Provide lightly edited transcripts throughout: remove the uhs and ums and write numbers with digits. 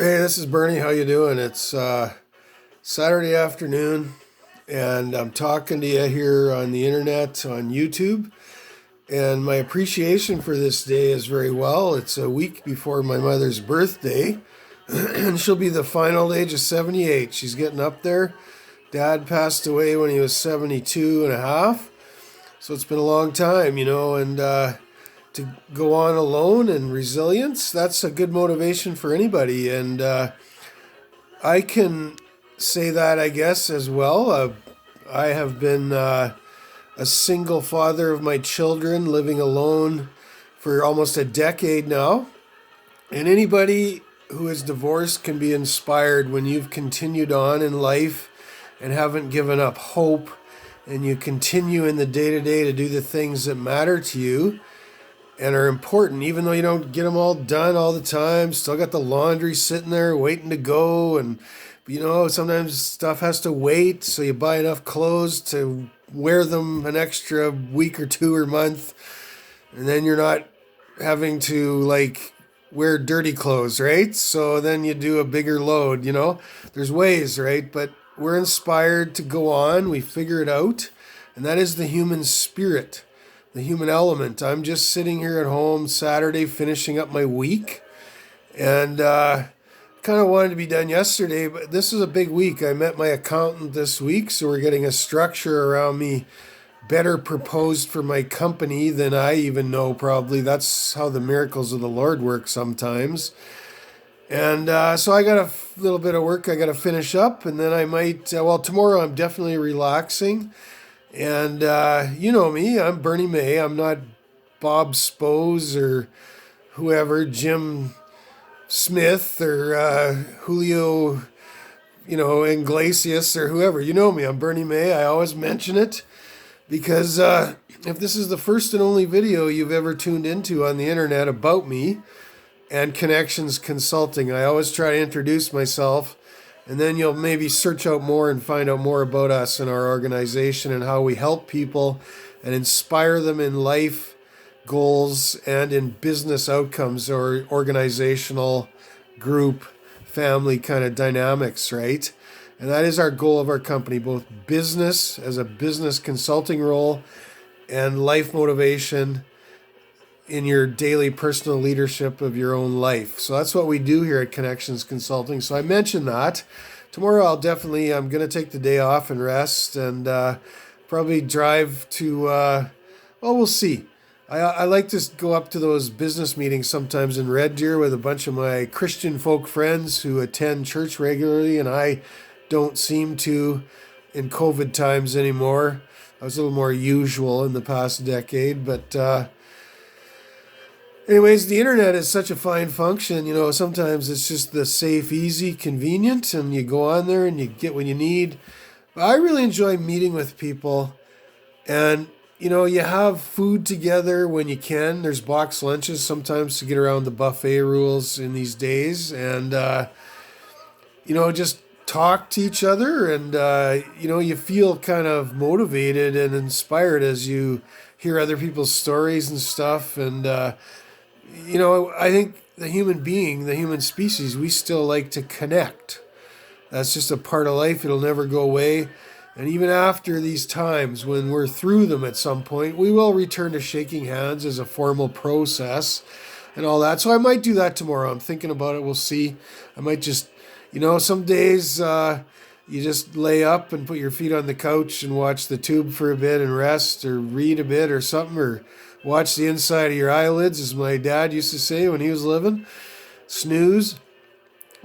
Hey, this is Bernie. How you doing? It's Saturday afternoon, and I'm talking to you here on the internet on YouTube. And my appreciation for this day is very well. It's a week before my mother's birthday, and she'll be the final age of 78. She's getting up there. Dad passed away when he was 72 and a half, so it's been a long time, and to go on alone and resilience, that's a good motivation for anybody. And I can say that, I guess, as well. I have been a single father of my children, living alone for almost a decade now. And anybody who is divorced can be inspired when you've continued on in life and haven't given up hope, and you continue in the day to day to do the things that matter to you and are important, even though you don't get them all done all the time. Still got the laundry sitting there waiting to go. And, sometimes stuff has to wait. So you buy enough clothes to wear them an extra week or two or month. And then you're not having to wear dirty clothes, right? So then you do a bigger load, There's ways, right? But we're inspired to go on. We figure it out. And that is the human spirit, the human element. I'm just sitting here at home Saturday finishing up my week, and kind of wanted to be done yesterday, but this is a big week. I met my accountant this week, so we're getting a structure around me better proposed for my company than I even know, probably. That's how the miracles of the Lord work sometimes. And so I got a little bit of work I got to finish up, and then I might, tomorrow I'm definitely relaxing. And you know me, I'm Bernie May. I'm not Bob Spose or whoever, Jim Smith or Julio, Iglesias or whoever. You know me, I'm Bernie May. I always mention it because if this is the first and only video you've ever tuned into on the internet about me and Connections Consulting, I always try to introduce myself. And then you'll maybe search out more and find out more about us and our organization and how we help people and inspire them in life goals and in business outcomes or organizational group family kind of dynamics, right? And that is our goal of our company, both business as a business consulting role and life motivation in your daily personal leadership of your own life. So that's what we do here at Connections Consulting. So I mentioned that. Tomorrow I'm going to take the day off and rest and probably drive to, we'll see. I like to go up to those business meetings sometimes in Red Deer with a bunch of my Christian folk friends who attend church regularly, and I don't seem to in COVID times anymore. I was a little more usual in the past decade, but anyways, the internet is such a fine function. Sometimes it's just the safe, easy, convenient, and you go on there and you get what you need. But I really enjoy meeting with people, and you have food together when you can. There's box lunches sometimes to get around the buffet rules in these days, and just talk to each other, and you feel kind of motivated and inspired as you hear other people's stories and stuff. And I think the human being, the human species, we still like to connect. That's just a part of life. It'll never go away. And even after these times, when we're through them at some point, we will return to shaking hands as a formal process and all that. So I might do that tomorrow. I'm thinking about it. We'll see. I might just, some days you just lay up and put your feet on the couch and watch the tube for a bit and rest or read a bit or something, or watch the inside of your eyelids, as my dad used to say when he was living. Snooze.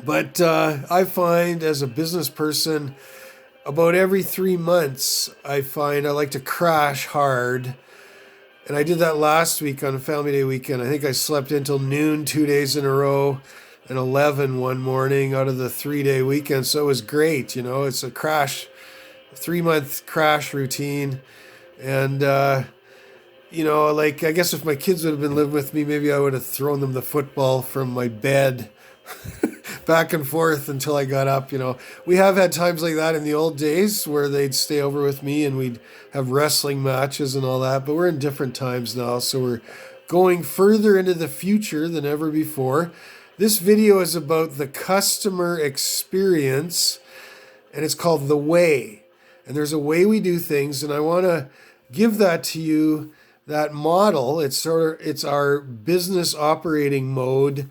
But I find as a business person, about every 3 months, I find I like to crash hard. And I did that last week on Family Day weekend. I think I slept until noon 2 days in a row and 11 one morning out of the 3-day weekend. So it was great. It's a 3-month crash routine. And, I guess if my kids would have been living with me, maybe I would have thrown them the football from my bed back and forth until I got up. We have had times like that in the old days where they'd stay over with me and we'd have wrestling matches and all that, but we're in different times now. So we're going further into the future than ever before. This video is about the customer experience, and it's called The Way. And there's a way we do things, and I want to give that to you, that model. It's our business operating mode,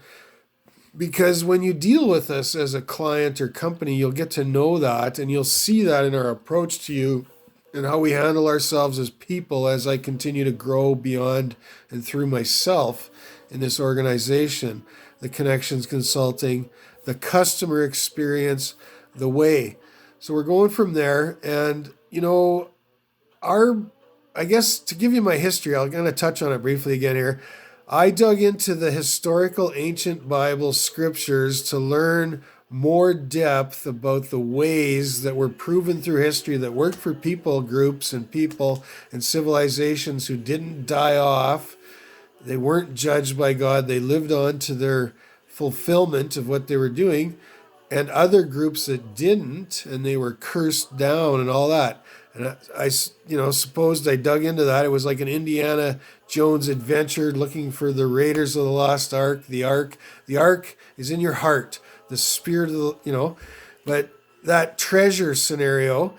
because when you deal with us as a client or company, you'll get to know that, and you'll see that in our approach to you and how we handle ourselves as people as I continue to grow beyond and through myself in this organization, the connections consulting, the customer experience, the way. So we're going from there. And, I guess to give you my history, I'll kind of touch on it briefly again here. I dug into the historical ancient Bible scriptures to learn more depth about the ways that were proven through history that worked for people groups and people and civilizations who didn't die off. They weren't judged by God. They lived on to their fulfillment of what they were doing, and other groups that didn't, and they were cursed down and all that. And I supposed I dug into that. It was like an Indiana Jones adventure looking for the Raiders of the Lost Ark. The Ark is in your heart. The spirit of but that treasure scenario,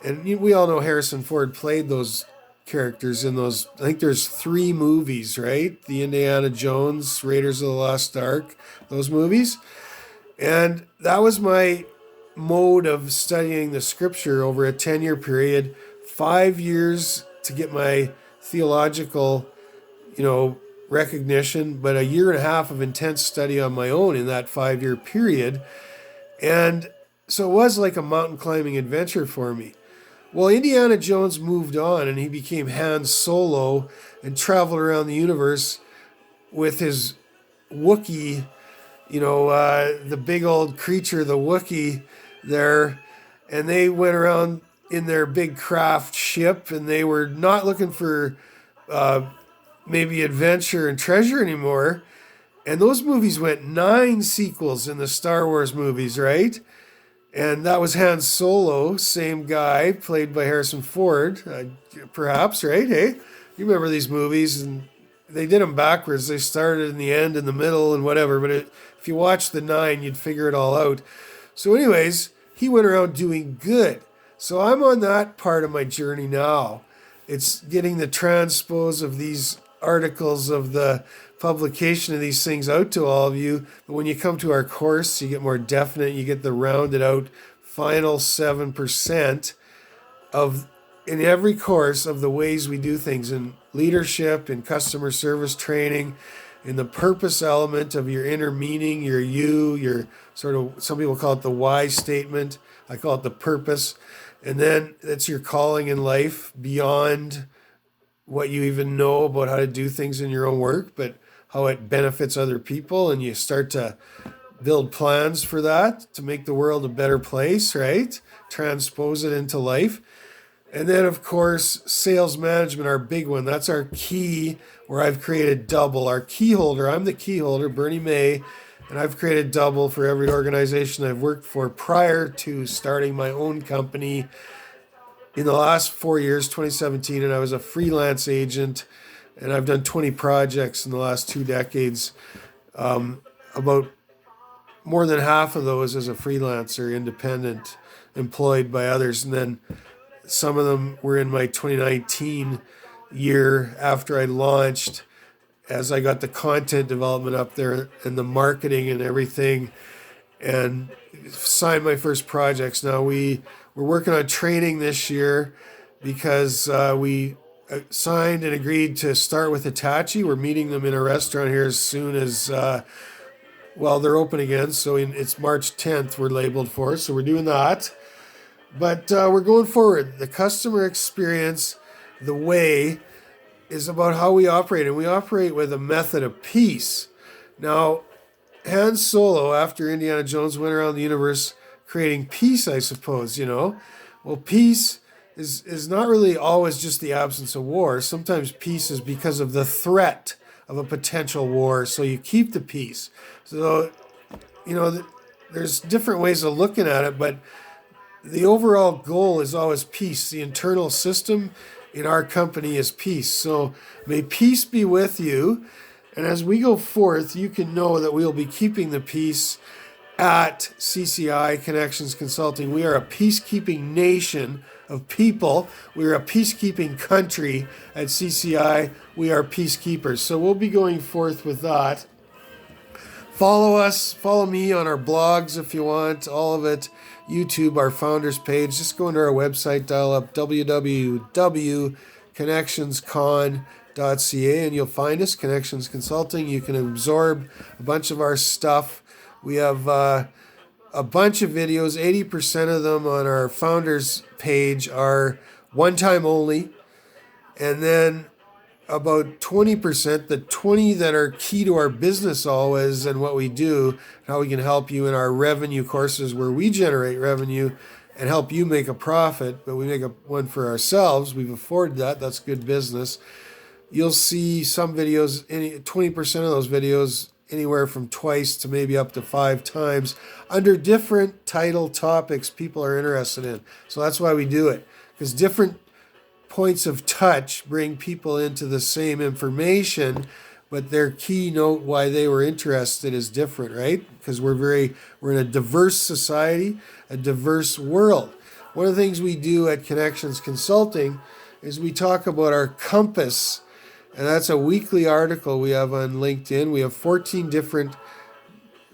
and we all know Harrison Ford played those characters in those. I think there's 3 movies, right? The Indiana Jones, Raiders of the Lost Ark, those movies. And that was my mode of studying the scripture over a 10-year period, 5 years to get my theological, recognition, but a year and a half of intense study on my own in that 5-year period. And so it was like a mountain climbing adventure for me. Well, Indiana Jones moved on and he became Han Solo and traveled around the universe with his Wookiee, the big old creature, the Wookiee there. And they went around in their big craft ship, and they were not looking for maybe adventure and treasure anymore. And those movies went 9 sequels in the Star Wars movies, right? And that was Han Solo, same guy, played by Harrison Ford, perhaps, right? Hey, you remember these movies, and they did them backwards. They started in the end, in the middle, and whatever. But if you watch the 9, you'd figure it all out. So anyways, he went around doing good. So I'm on that part of my journey now. It's getting the transpose of these articles of the publication of these things out to all of you. But when you come to our course, you get more definite. You get the rounded out final 7% in every course of the ways we do things in leadership, in customer service training, in the purpose element of your inner meaning, your sort of, some people call it the why statement. I call it the purpose. And then it's your calling in life beyond what you even know about how to do things in your own work, but how it benefits other people. And you start to build plans for that to make the world a better place, right? Transpose it into life. And then, of course, sales management, our big one. That's our key, where I've created double. Our key holder, I'm the key holder, Bernie May, and I've created double for every organization I've worked for prior to starting my own company in the last 4 years, 2017, and I was a freelance agent, and I've done 20 projects in the last 2 decades, about more than half of those as a freelancer, independent, employed by others, and then some of them were in my 2019 year after I launched, as I got the content development up there and the marketing and everything, and signed my first projects. Now we're working on training this year because we signed and agreed to start with Hitachi. We're meeting them in a restaurant here as soon as, they're open again. So it's March 10th we're labeled for. So we're doing that. But we're going forward. The customer experience, the way, is about how we operate. And we operate with a method of peace. Now, Han Solo, after Indiana Jones went around the universe creating peace, I suppose, Well, peace is not really always just the absence of war. Sometimes peace is because of the threat of a potential war. So you keep the peace. So, there's different ways of looking at it, but the overall goal is always peace. The internal system in our company is peace. So may peace be with you. And as we go forth, you can know that we'll be keeping the peace at CCI Connections Consulting. We are a peacekeeping nation of people. We are a peacekeeping country at CCI. We are peacekeepers. So we'll be going forth with that. Follow us, follow me on our blogs if you want, all of it. YouTube, our founders page. Just go into our website, dial up www.connectionscon.ca, and you'll find us, Connections Consulting. You can absorb a bunch of our stuff. We have a bunch of videos. 80% of them on our founders page are one-time only. And then about 20%, the 20 that are key to our business always and what we do, how we can help you in our revenue courses where we generate revenue and help you make a profit, but we make one for ourselves. We've afforded that. That's good business. You'll see some videos, 20% of those videos, anywhere from twice to maybe up to 5 times under different title topics people are interested in. So that's why we do it, because different points of touch bring people into the same information, but their keynote why they were interested is different, right? Because we're in a diverse society, a diverse world. One of the things we do at Connections Consulting is we talk about our compass, and that's a weekly article we have on LinkedIn. We have 14 different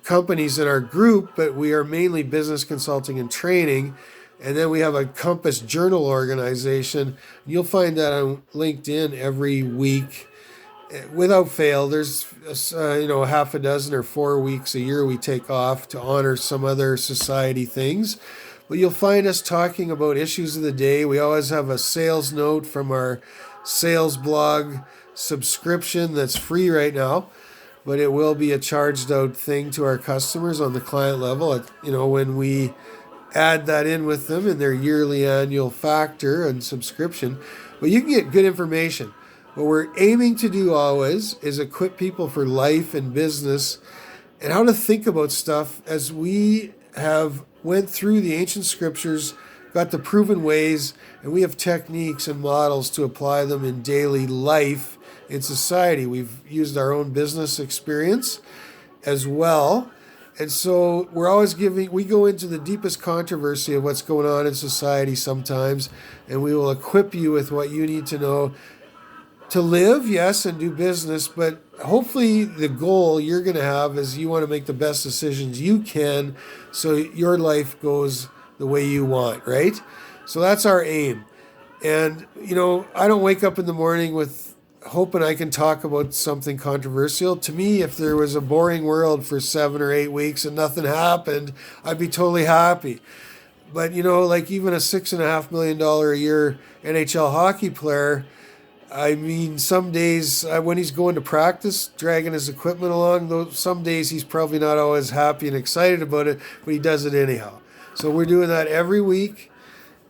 companies in our group, but we are mainly business consulting and training. And then we have a Compass Journal organization. You'll find that on LinkedIn every week, without fail. There's half a dozen or 4 weeks a year we take off to honor some other society things. But you'll find us talking about issues of the day. We always have a sales note from our sales blog subscription that's free right now, but it will be a charged out thing to our customers on the client level. When we add that in with them in their yearly annual factor and subscription. But you can get good information. What we're aiming to do always is equip people for life and business and how to think about stuff as we have went through the ancient scriptures, got the proven ways, and we have techniques and models to apply them in daily life in society. We've used our own business experience as well. And so we're always we go into the deepest controversy of what's going on in society sometimes, and we will equip you with what you need to know to live, yes, and do business. But hopefully the goal you're going to have is you want to make the best decisions you can so your life goes the way you want, right? So that's our aim. And, I don't wake up in the morning with hoping I can talk about something controversial. To me, if there was a boring world for 7 or 8 weeks and nothing happened, I'd be totally happy. But, like even a $6.5 million a year NHL hockey player, I mean, some days when he's going to practice, dragging his equipment along, some days he's probably not always happy and excited about it, but he does it anyhow. So we're doing that every week.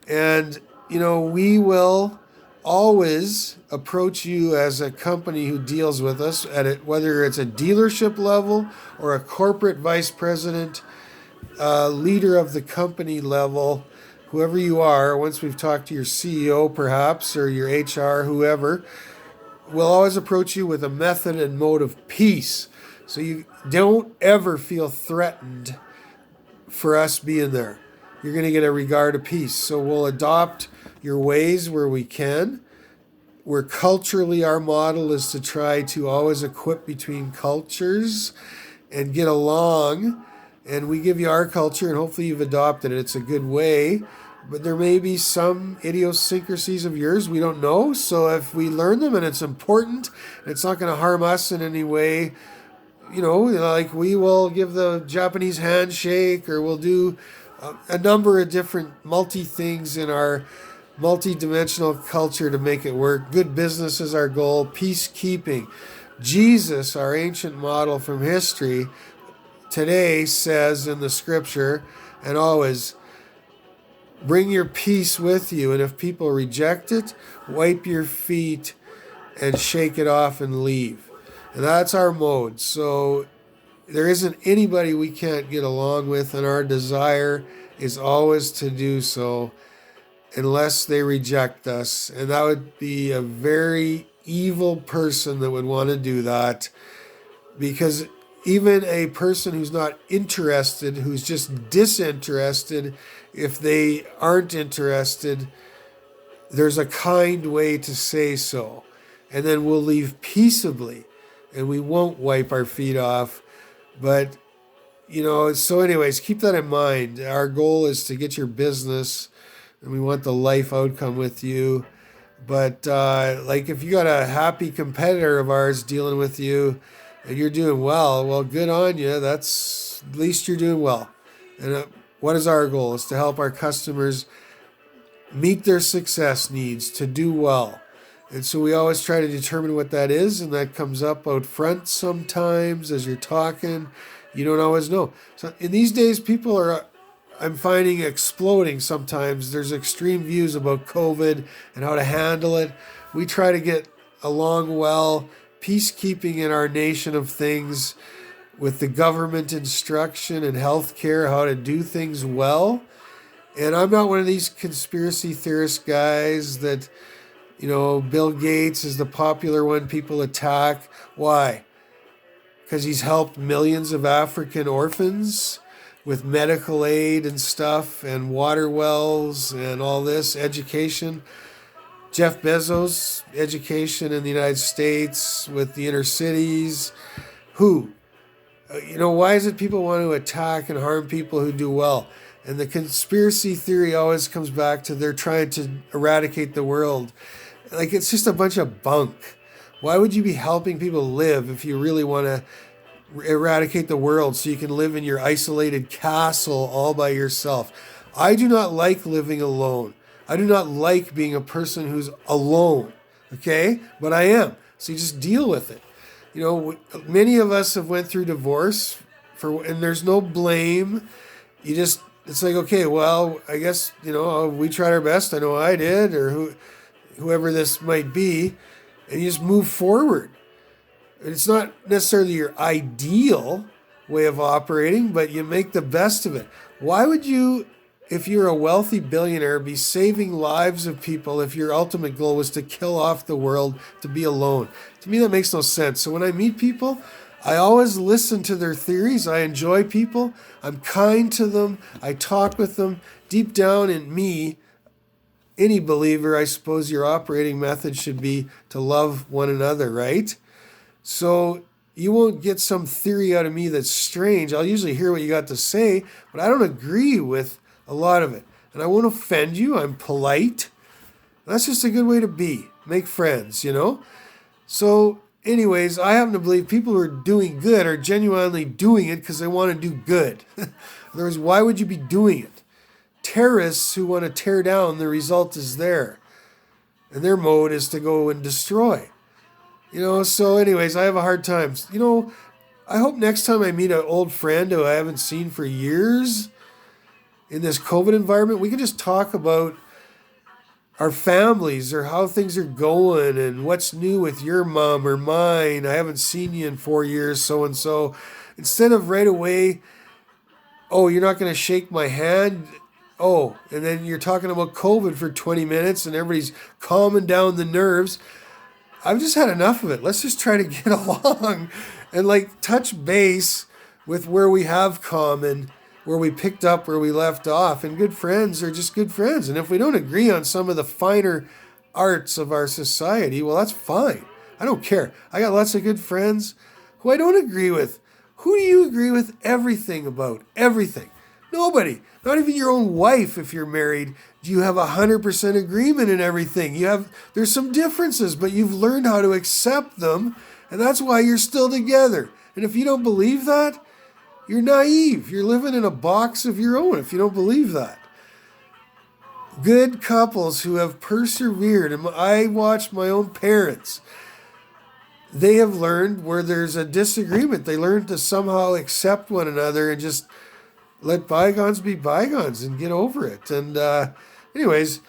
And, we will always approach you as a company who deals with us at it, whether it's a dealership level or a corporate vice president, leader of the company level, whoever you are. Once we've talked to your CEO perhaps, or your HR, whoever, we'll always approach you with a method and mode of peace. So you don't ever feel threatened for us being there. You're going to get a regard of peace. So we'll adopt your ways where we can. Where culturally our model is to try to always equip between cultures and get along. And we give you our culture, and hopefully you've adopted it. It's a good way. But there may be some idiosyncrasies of yours we don't know. So if we learn them and it's important, it's not going to harm us in any way. Like we will give the Japanese handshake, or we'll do a number of different things in our multi-dimensional culture to make it work. Good business is our goal. Peacekeeping. Jesus, our ancient model from history, today says in the scripture, and always, bring your peace with you. And if people reject it, wipe your feet and shake it off and leave. And that's our mode. So there isn't anybody we can't get along with, and our desire is always to do so unless they reject us. And that would be a very evil person that would want to do that. because even a person who's not interested, who's just disinterested, if they aren't interested, there's a kind way to say so. And then we'll leave peaceably and we won't wipe our feet off. But, so anyways, keep that in mind. Our goal is to get your business and we want the life outcome with you. But like if you got a happy competitor of ours dealing with you and you're doing well, good on you. That's at least you're doing well. And what is our goal? Is to help our customers meet their success needs, to do well. And so we always try to determine what that is, and that comes up out front sometimes as you're talking. You don't always know. So in these days, people are, I'm finding, exploding sometimes. There's extreme views about COVID and how to handle it. We try to get along well, peacekeeping in our nation of things with the government instruction and healthcare, how to do things well. And I'm not one of these conspiracy theorist guys that, Bill Gates is the popular one people attack. Why? Because he's helped millions of African orphans with medical aid and stuff and water wells and all this, education. Jeff Bezos, education in the United States with the inner cities. Who? Why is it people want to attack and harm people who do well? And the conspiracy theory always comes back to they're trying to eradicate the world. Like, it's just a bunch of bunk. Why would you be helping people live if you really want to eradicate the world so you can live in your isolated castle all by yourself? I do not like living alone. I do not like being a person who's alone, okay? But I am. So you just deal with it. Many of us have went through divorce, and there's no blame. It's like, okay, well, I guess, we tried our best. I know I did, or whoever this might be, and you just move forward. It's not necessarily your ideal way of operating, but you make the best of it. Why would you, if you're a wealthy billionaire, be saving lives of people if your ultimate goal was to kill off the world, to be alone? To me, that makes no sense. So when I meet people, I always listen to their theories. I enjoy people. I'm kind to them. I talk with them. Deep down in me, any believer, I suppose your operating method should be to love one another, right? So you won't get some theory out of me that's strange. I'll usually hear what you got to say, but I don't agree with a lot of it. And I won't offend you. I'm polite. That's just a good way to be. Make friends, So anyways, I happen to believe people who are doing good are genuinely doing it because they want to do good. In other words, why would you be doing it? Terrorists who want to tear down, the result is there. And their mode is to go and destroy. So anyways, I have a hard time. I hope next time I meet an old friend who I haven't seen for years in this COVID environment, we can just talk about our families or how things are going and what's new with your mom or mine. I haven't seen you in 4 years, so-and-so. Instead of right away, oh, you're not going to shake my hand? Oh, and then you're talking about COVID for 20 minutes and everybody's calming down the nerves. I've just had enough of it. Let's just try to get along and touch base with where we have common, where we picked up, where we left off. And good friends are just good friends. And if we don't agree on some of the finer arts of our society, well, that's fine. I don't care. I got lots of good friends who I don't agree with. Who do you agree with everything about? Everything. Nobody. Not even your own wife, if you're married. Do you have 100% agreement in everything? There's some differences, but you've learned how to accept them, and that's why you're still together. And if you don't believe that, you're naive. You're living in a box of your own if you don't believe that. Good couples who have persevered, and I watched my own parents, they have learned where there's a disagreement. They learn to somehow accept one another and just let bygones be bygones and get over it. And anyways,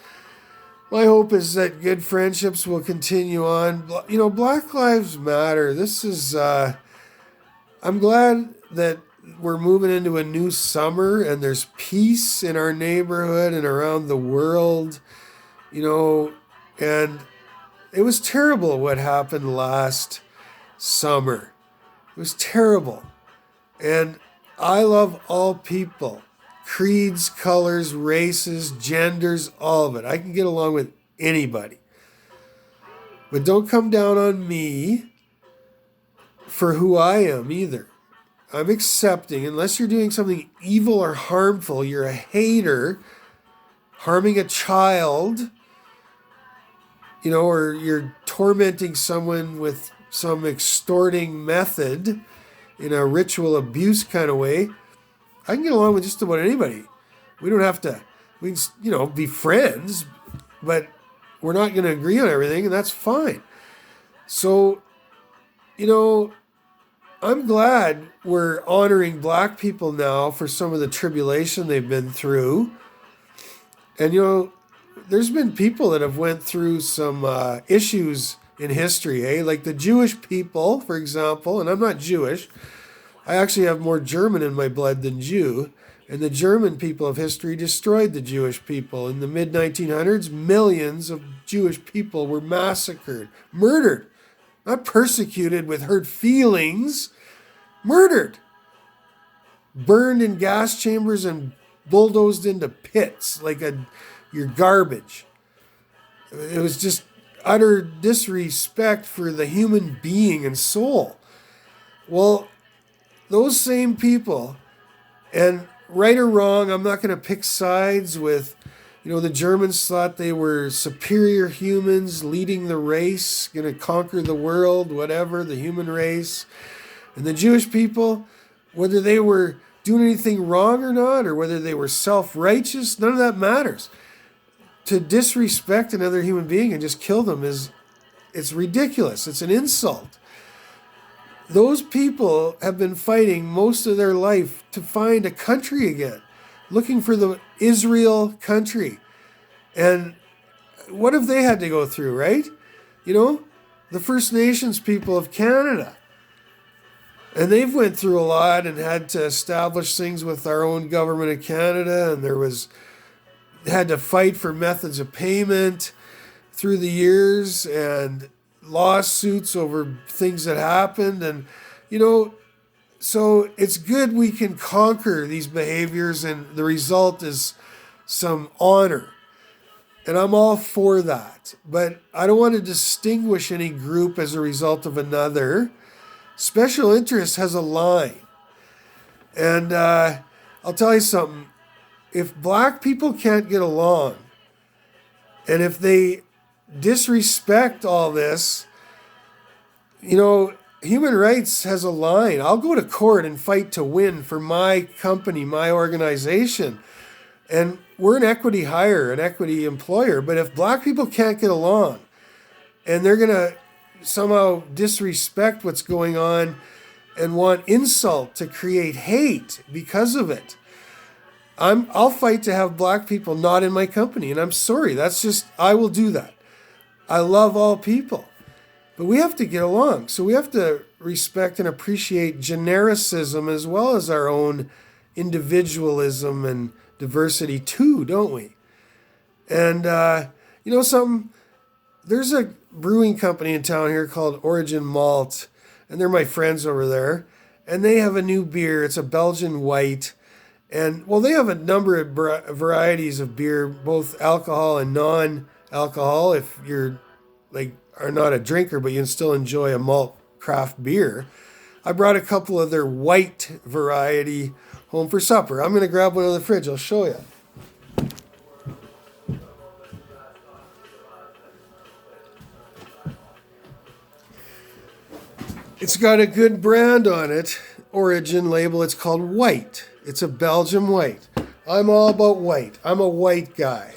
my hope is that good friendships will continue on. Black Lives Matter. This is, I'm glad that we're moving into a new summer and there's peace in our neighborhood and around the world, and it was terrible what happened last summer. It was terrible. And I love all people. Creeds, colors, races, genders, all of it. I can get along with anybody. But don't come down on me for who I am either. I'm accepting, unless you're doing something evil or harmful, you're a hater, harming a child, or you're tormenting someone with some extorting method in a ritual abuse kind of way. I can get along with just about anybody. We don't have to, we can, be friends, but we're not going to agree on everything, and that's fine. So, I'm glad we're honoring Black people now for some of the tribulation they've been through. And, there's been people that have went through some issues in history, like the Jewish people, for example, and I'm not Jewish. I actually have more German in my blood than Jew. And the German people of history destroyed the Jewish people. In the mid-1900s, millions of Jewish people were massacred, murdered, not persecuted with hurt feelings, murdered, burned in gas chambers and bulldozed into pits like your garbage. It was just utter disrespect for the human being and soul. Well, those same people, and right or wrong, I'm not going to pick sides with, the Germans thought they were superior humans leading the race, going to conquer the world, whatever, the human race. And the Jewish people, whether they were doing anything wrong or not, or whether they were self-righteous, none of that matters. To disrespect another human being and just kill them it's ridiculous. It's an insult. Those people have been fighting most of their life to find a country again, looking for the Israel country. And what have they had to go through, right? The First Nations people of Canada. And they've went through a lot and had to establish things with our own government of Canada, and had to fight for methods of payment through the years and lawsuits over things that happened. And, so it's good we can conquer these behaviors, and the result is some honor. And I'm all for that. But I don't want to distinguish any group as a result of another. Special interest has a line. And I'll tell you something. If Black people can't get along, and if they disrespect all this, human rights has a line. I'll go to court and fight to win for my company, my organization. And we're an equity hire, an equity employer. But if Black people can't get along, and they're going to somehow disrespect what's going on and want insult to create hate because of it, I'll fight to have Black people not in my company. And I'm sorry, I will do that. I love all people. But we have to get along. So we have to respect and appreciate genericism as well as our own individualism and diversity too, don't we? And something, there's a brewing company in town here called Origin Malt, and they're my friends over there. And they have a new beer. It's a Belgian white. And, they have a number of varieties of beer, both alcohol and non-alcohol. If you're, are not a drinker, but you can still enjoy a malt craft beer. I brought a couple of their white variety home for supper. I'm going to grab one out of the fridge. I'll show you. It's got a good brand on it, origin label. It's called White. It's a Belgian white. I'm all about white. I'm a white guy.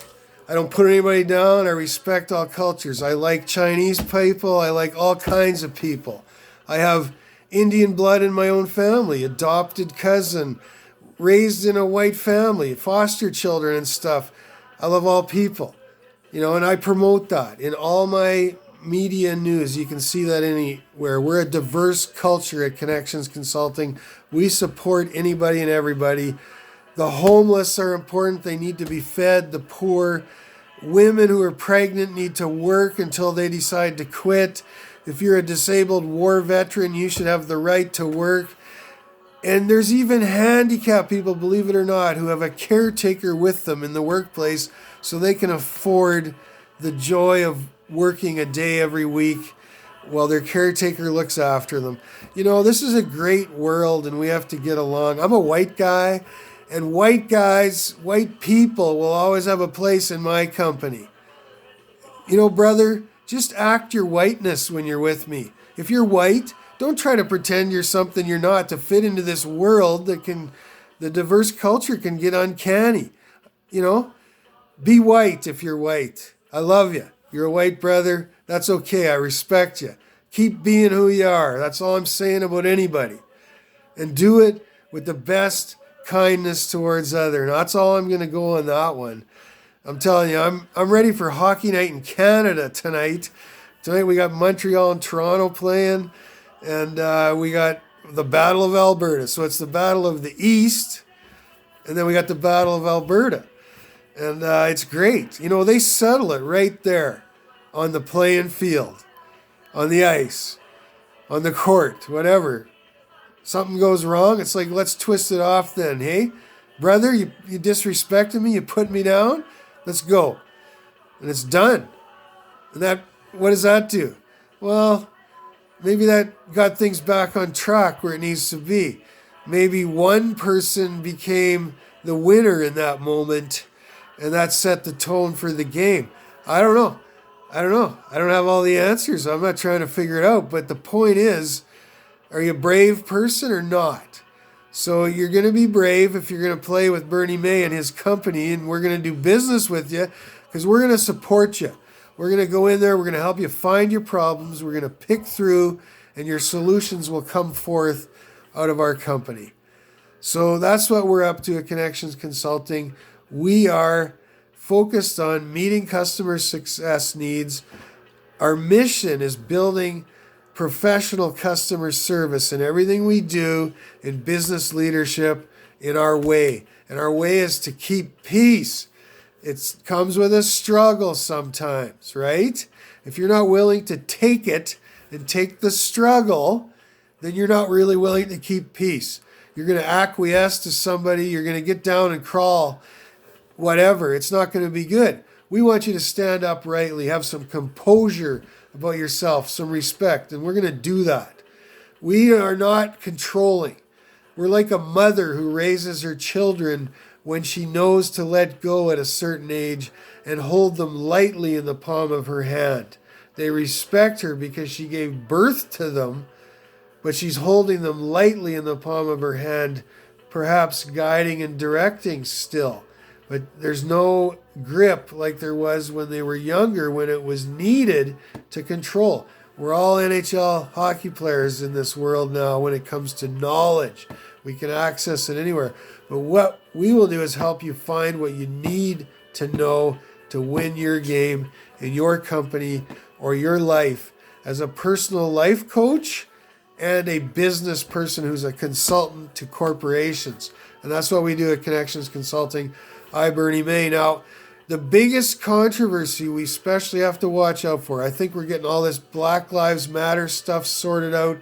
I don't put anybody down. I respect all cultures. I like Chinese people. I like all kinds of people. I have Indian blood in my own family, adopted cousin, raised in a white family, foster children and stuff. I love all people, and I promote that in all my media news. You can see that anywhere. We're a diverse culture at Connections Consulting. We support anybody and everybody. The homeless are important. They need to be fed. The poor, women who are pregnant need to work until they decide to quit. If you're a disabled war veteran, you should have the right to work. And there's even handicapped people, believe it or not, who have a caretaker with them in the workplace so they can afford the joy of working a day every week while their caretaker looks after them. You know, this is a great world and we have to get along. I'm a white guy, and white guys, white people will always have a place in my company. You know, brother, just act your whiteness when you're with me. If you're white, don't try to pretend you're something you're not to fit into this world the diverse culture can get uncanny. You know, be white if you're white. I love you. You're a white brother. That's okay. I respect you. Keep being who you are. That's all I'm saying about anybody. And do it with the best kindness towards other. And that's all I'm going to go on that one. I'm telling you, I'm ready for hockey night in Canada tonight. Tonight we got Montreal and Toronto playing. And we got the Battle of Alberta. So it's the Battle of the East. And then we got the Battle of Alberta. And it's great. You know, they settle it right there on the playing field, on the ice, on the court, whatever. Something goes wrong, it's like, let's twist it off then. Hey, brother, you disrespected me, you put me down, let's go. And it's done. And what does that do? Well, maybe that got things back on track where it needs to be. Maybe one person became the winner in that moment, and that set the tone for the game. I don't know. I don't have all the answers. I'm not trying to figure it out. But the point is, are you a brave person or not? So you're going to be brave if you're going to play with Bernie May and his company, and we're going to do business with you because we're going to support you. We're going to go in there. We're going to help you find your problems. We're going to pick through, and your solutions will come forth out of our company. So that's what we're up to at Connections Consulting. We are focused on meeting customer success needs. Our mission is building professional customer service in everything we do in business leadership in our way. And our way is to keep peace. It comes with a struggle sometimes, right? If you're not willing to take it and take the struggle, then you're not really willing to keep peace. You're going to acquiesce to somebody. You're going to get down and crawl, whatever. It's not going to be good. We want you to stand uprightly, have some composure about yourself, some respect, and we're going to do that. We are not controlling. We're like a mother who raises her children when she knows to let go at a certain age and hold them lightly in the palm of her hand. They respect her because she gave birth to them, but she's holding them lightly in the palm of her hand, perhaps guiding and directing still. But there's no grip like there was when they were younger, when it was needed to control. We're all NHL hockey players in this world now when it comes to knowledge. We can access it anywhere. But what we will do is help you find what you need to know to win your game in your company or your life as a personal life coach and a business person who's a consultant to corporations. And that's what we do at Connections Consulting. I, Bernie May. Now, the biggest controversy we especially have to watch out for, I think we're getting all this Black Lives Matter stuff sorted out.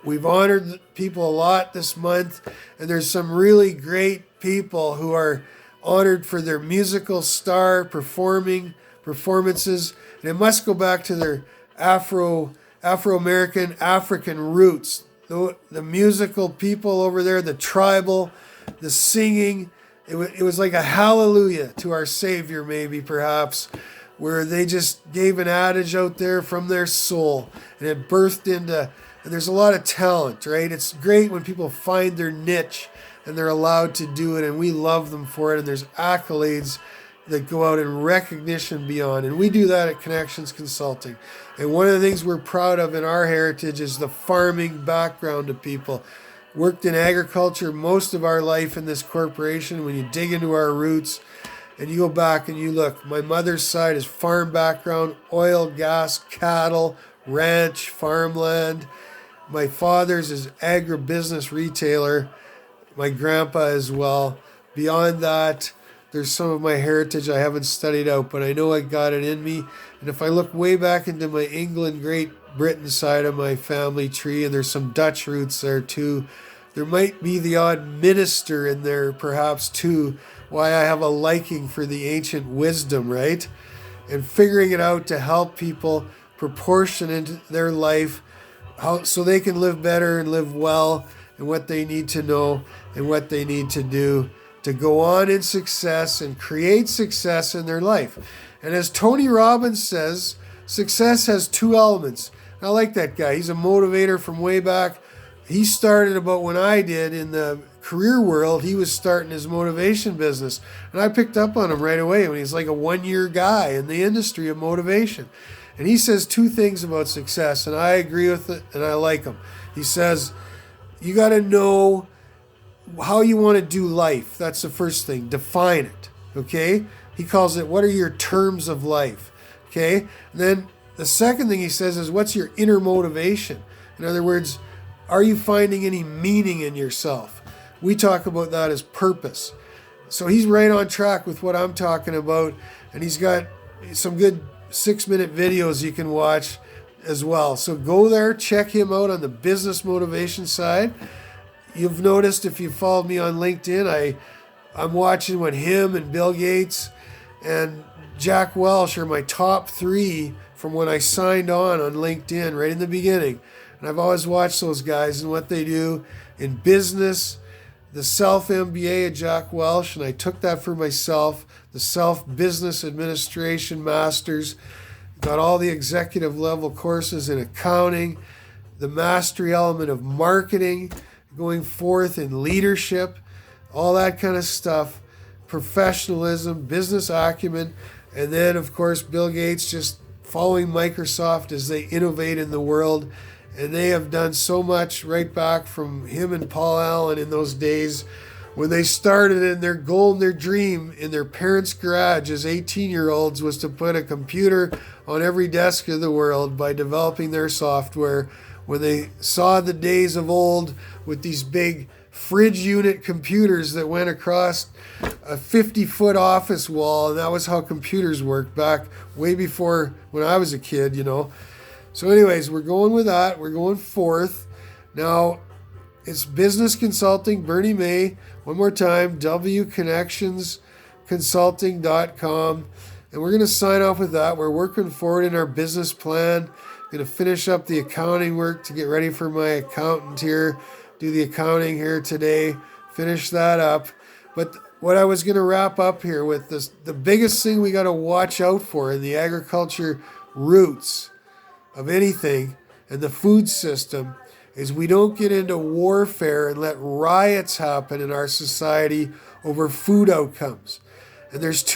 We've honored people a lot this month, and there's some really great people who are honored for their musical star performances. And it must go back to their Afro-American, African roots. The musical people over there, the tribal, the singing. It was like a hallelujah to our Savior, maybe, perhaps, where they just gave an adage out there from their soul, and it birthed into, and there's a lot of talent, right? It's great when people find their niche and they're allowed to do it, and we love them for it, and there's accolades that go out in recognition beyond, and we do that at Connections Consulting. And one of the things we're proud of in our heritage is the farming background of people. Worked in agriculture most of our life in this corporation. When you dig into our roots and you go back and you look, my mother's side is farm background, oil, gas, cattle, ranch, farmland. My father's is agribusiness retailer, my grandpa as well. Beyond that, there's some of my heritage I haven't studied out, but I know I got it in me. And if I look way back into my England great Britain side of my family tree, and there's some Dutch roots there too. There might be the odd minister in there perhaps too, why I have a liking for the ancient wisdom, right? And figuring it out to help people proportion into their life so they can live better and live well, and what they need to know and what they need to do to go on in success and create success in their life. And as Tony Robbins says, success has two elements. I like that guy. He's a motivator from way back. He started about when I did in the career world. He was starting his motivation business. And I picked up on him right away when he's like a 1-year guy in the industry of motivation. And he says two things about success, and I agree with it, and I like him. He says, you got to know how you want to do life. That's the first thing. Define it, okay? He calls it, what are your terms of life, okay? And then the second thing he says is, what's your inner motivation? In other words, are you finding any meaning in yourself? We talk about that as purpose. So he's right on track with what I'm talking about, and he's got some good 6-minute videos you can watch as well. So go there, check him out on the business motivation side. You've noticed if you followed me on LinkedIn, I'm watching what him and Bill Gates and Jack Welch are my top 3 from when I signed on LinkedIn right in the beginning. And I've always watched those guys and what they do in business, the Self MBA of Jack Welch, and I took that for myself, the Self Business Administration Masters, got all the executive level courses in accounting, the mastery element of marketing, going forth in leadership, all that kind of stuff, professionalism, business acumen, and then of course Bill Gates just following Microsoft as they innovate in the world. And they have done so much right back from him and Paul Allen in those days when they started, and their goal and their dream in their parents' garage as 18-year-olds was to put a computer on every desk of the world by developing their software. When they saw the days of old with these big fridge unit computers that went across a 50-foot office wall, and that was how computers worked back way before when I was a kid, you know. So anyways, we're going with that. We're going forth. Now, it's business consulting, Bernie May. One more time, wconnectionsconsulting.com. And we're going to sign off with that. We're working forward in our business plan. Going to finish up the accounting work to get ready for my accountant here. Do the accounting here today. Finish that up. But what I was going to wrap up here with this, the biggest thing we got to watch out for in the agriculture roots of anything and the food system is we don't get into warfare and let riots happen in our society over food outcomes. And there's